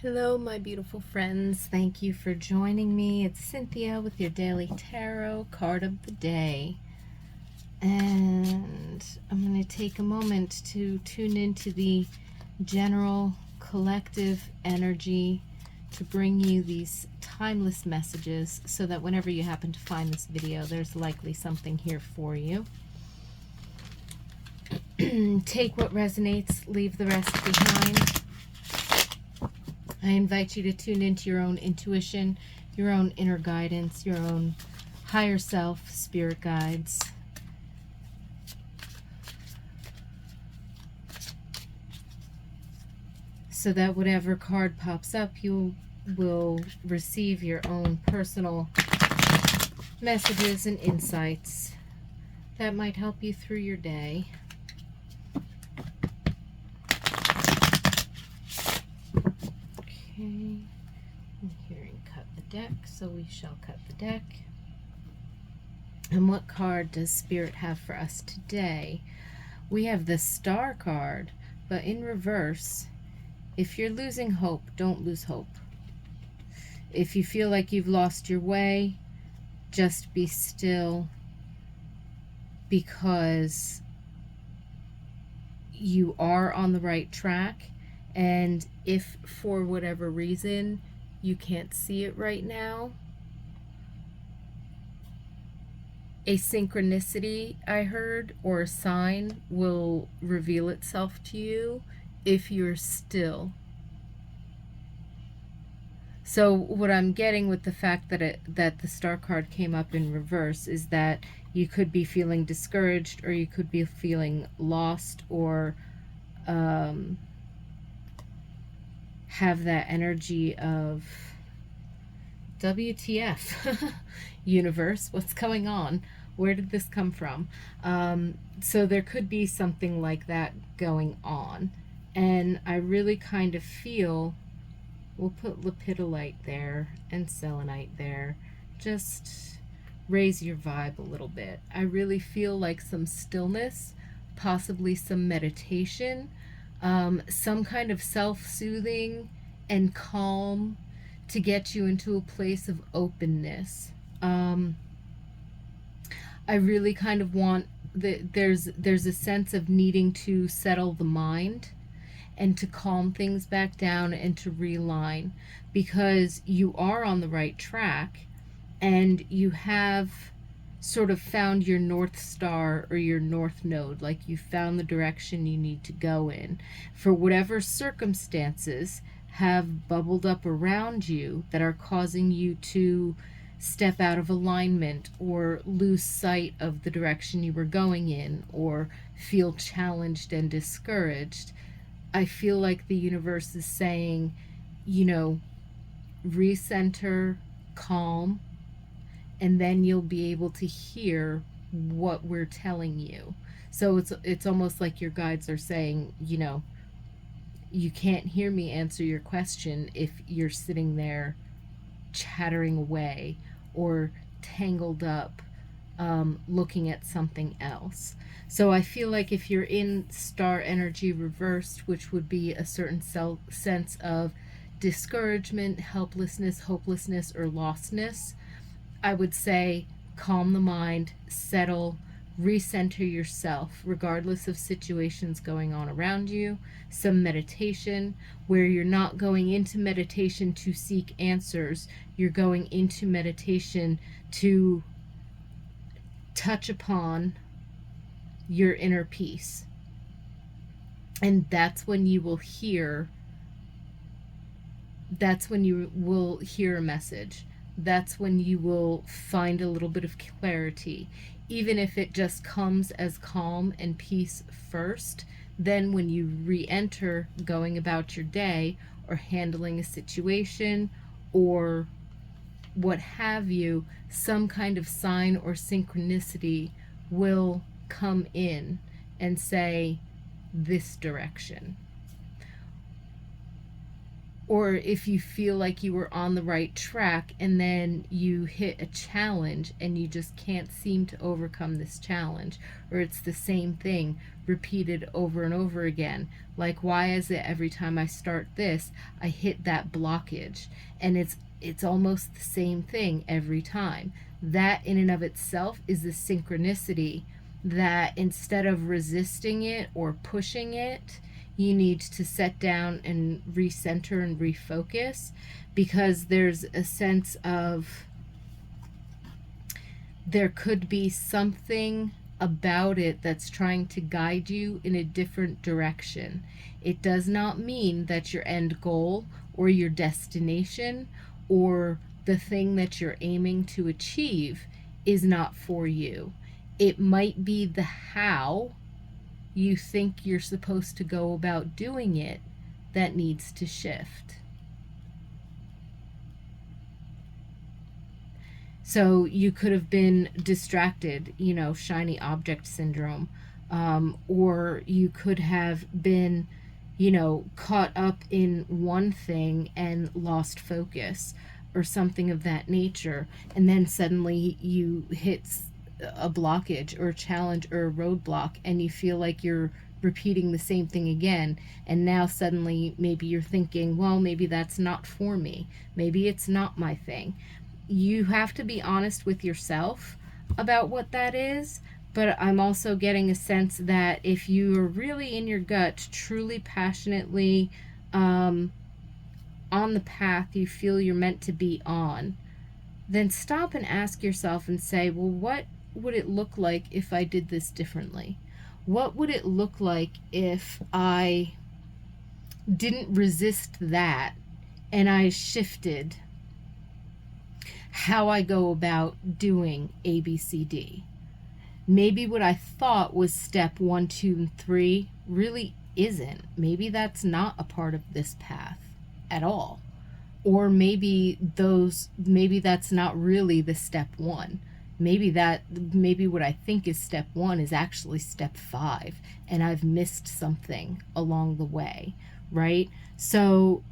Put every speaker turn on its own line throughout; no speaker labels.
Hello, my beautiful friends. Thank you for joining me. It's Cynthia with your daily tarot card of the day. And I'm going to take a moment to tune into the general collective energy to bring you these timeless messages so that whenever you happen to find this video, there's likely something here for you. Take what resonates, leave the rest behind. I invite you to tune into your own intuition, your own inner guidance, your own higher self, spirit guides. So that whatever card pops up, you will receive your own personal messages and insights that might help you through your day. Okay, I'm hearing cut the deck, so we shall cut the deck. And what card does Spirit have for us today? We have the Star card, but in reverse. If you're losing hope, don't lose hope. If you feel like you've lost your way, just be still, because you are on the right track. And if for whatever reason you can't see it right now, a synchronicity, I heard, or a sign will reveal itself to you if you're still. So what I'm getting with the fact that the Star card came up in reverse is that you could be feeling discouraged, or you could be feeling lost, or have that energy of WTF, universe, what's going on? Where did this come from? So there could be something like that going on. And I really kind of feel, we'll put lepidolite there and selenite there. Just raise your vibe a little bit. I really feel like some stillness, possibly some meditation, some kind of self-soothing and calm to get you into a place of openness. I really kind of want there's a sense of needing to settle the mind and to calm things back down and to realign, because you are on the right track and you have sort of found your North Star or your North Node, like you found the direction you need to go in. For whatever circumstances have bubbled up around you that are causing you to step out of alignment or lose sight of the direction you were going in, or feel challenged and discouraged, I feel like the universe is saying, recenter, calm, and then you'll be able to hear what we're telling you. So it's almost like your guides are saying, you can't hear me answer your question if you're sitting there chattering away or tangled up, looking at something else. So I feel like if you're in Star energy reversed, which would be a certain sense of discouragement, helplessness, hopelessness, or lostness, I would say calm the mind, settle, recenter yourself, regardless of situations going on around you. Some meditation, where you're not going into meditation to seek answers, you're going into meditation to touch upon your inner peace. And that's when you will hear a message. That's when you will find a little bit of clarity. Even if it just comes as calm and peace first, then when you re-enter going about your day or handling a situation or what have you, some kind of sign or synchronicity will come in and say, this direction. Or if you feel like you were on the right track and then you hit a challenge and you just can't seem to overcome this challenge, or it's the same thing repeated over and over again. Like, why is it every time I start this, I hit that blockage? And it's almost the same thing every time. That in and of itself is the synchronicity that instead of resisting it or pushing it, you need to set down and recenter and refocus, because there's a sense of there could be something about it that's trying to guide you in a different direction. It does not mean that your end goal or your destination or the thing that you're aiming to achieve is not for you. It might be the how you think you're supposed to go about doing it that needs to shift. So you could have been distracted, shiny object syndrome, or you could have been, caught up in one thing and lost focus or something of that nature. And then suddenly you hit a blockage or a challenge or a roadblock, and you feel like you're repeating the same thing again. And now suddenly maybe you're thinking, well, maybe that's not for me. Maybe it's not my thing. You have to be honest with yourself about what that is. But I'm also getting a sense that if you are really in your gut, truly passionately on the path you feel you're meant to be on, then stop and ask yourself and say, well, what would it look like if I did this differently? What would it look like if I didn't resist that and I shifted how I go about doing ABCD? Maybe what I thought was step 1, 2, and 3 really isn't. Maybe that's not a part of this path at all. Or maybe that's not really the step 1. Maybe what I think is step 1 is actually step 5, and I've missed something along the way, right? So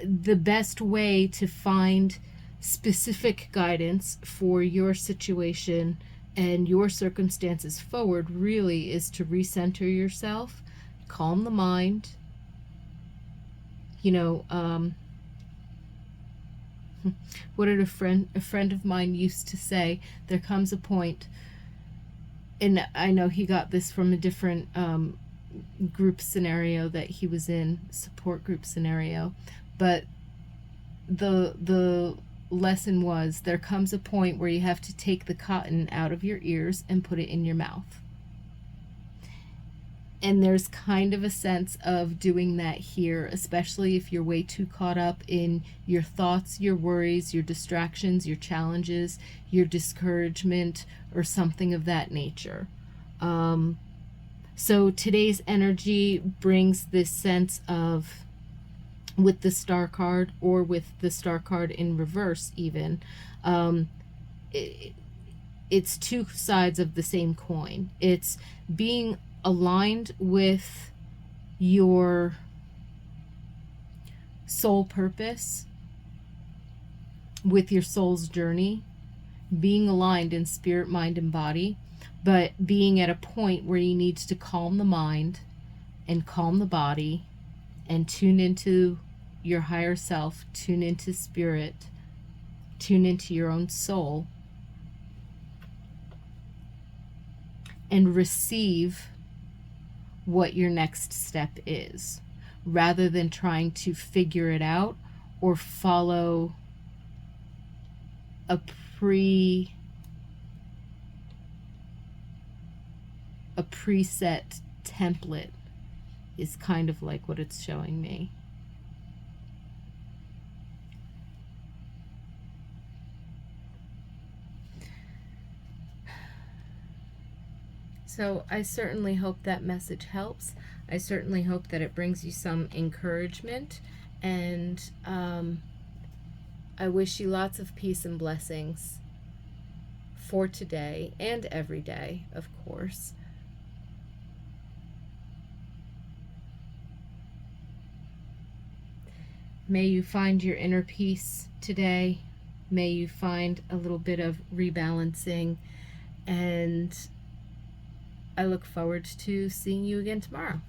the best way to find specific guidance for your situation and your circumstances forward really is to recenter yourself, calm the mind. What did a friend of mine used to say? There comes a point, and I know he got this from a different group scenario that he was in, support group scenario, but the lesson was, there comes a point where you have to take the cotton out of your ears and put it in your mouth. And there's kind of a sense of doing that here, especially if you're way too caught up in your thoughts, your worries, your distractions, your challenges, your discouragement, or something of that nature. So today's energy brings this sense of, with the star card, or with the star card in reverse even, it's two sides of the same coin. It's being aligned with your soul purpose, with your soul's journey, being aligned in spirit, mind, and body, but being at a point where you need to calm the mind and calm the body and tune into your higher self, tune into spirit, tune into your own soul, and receive what your next step is, rather than trying to figure it out or follow a preset template, is kind of like what it's showing me. So I certainly hope that message helps. I certainly hope that it brings you some encouragement, and I wish you lots of peace and blessings for today and every day, of course. May you find your inner peace today. May you find a little bit of rebalancing. And I look forward to seeing you again tomorrow.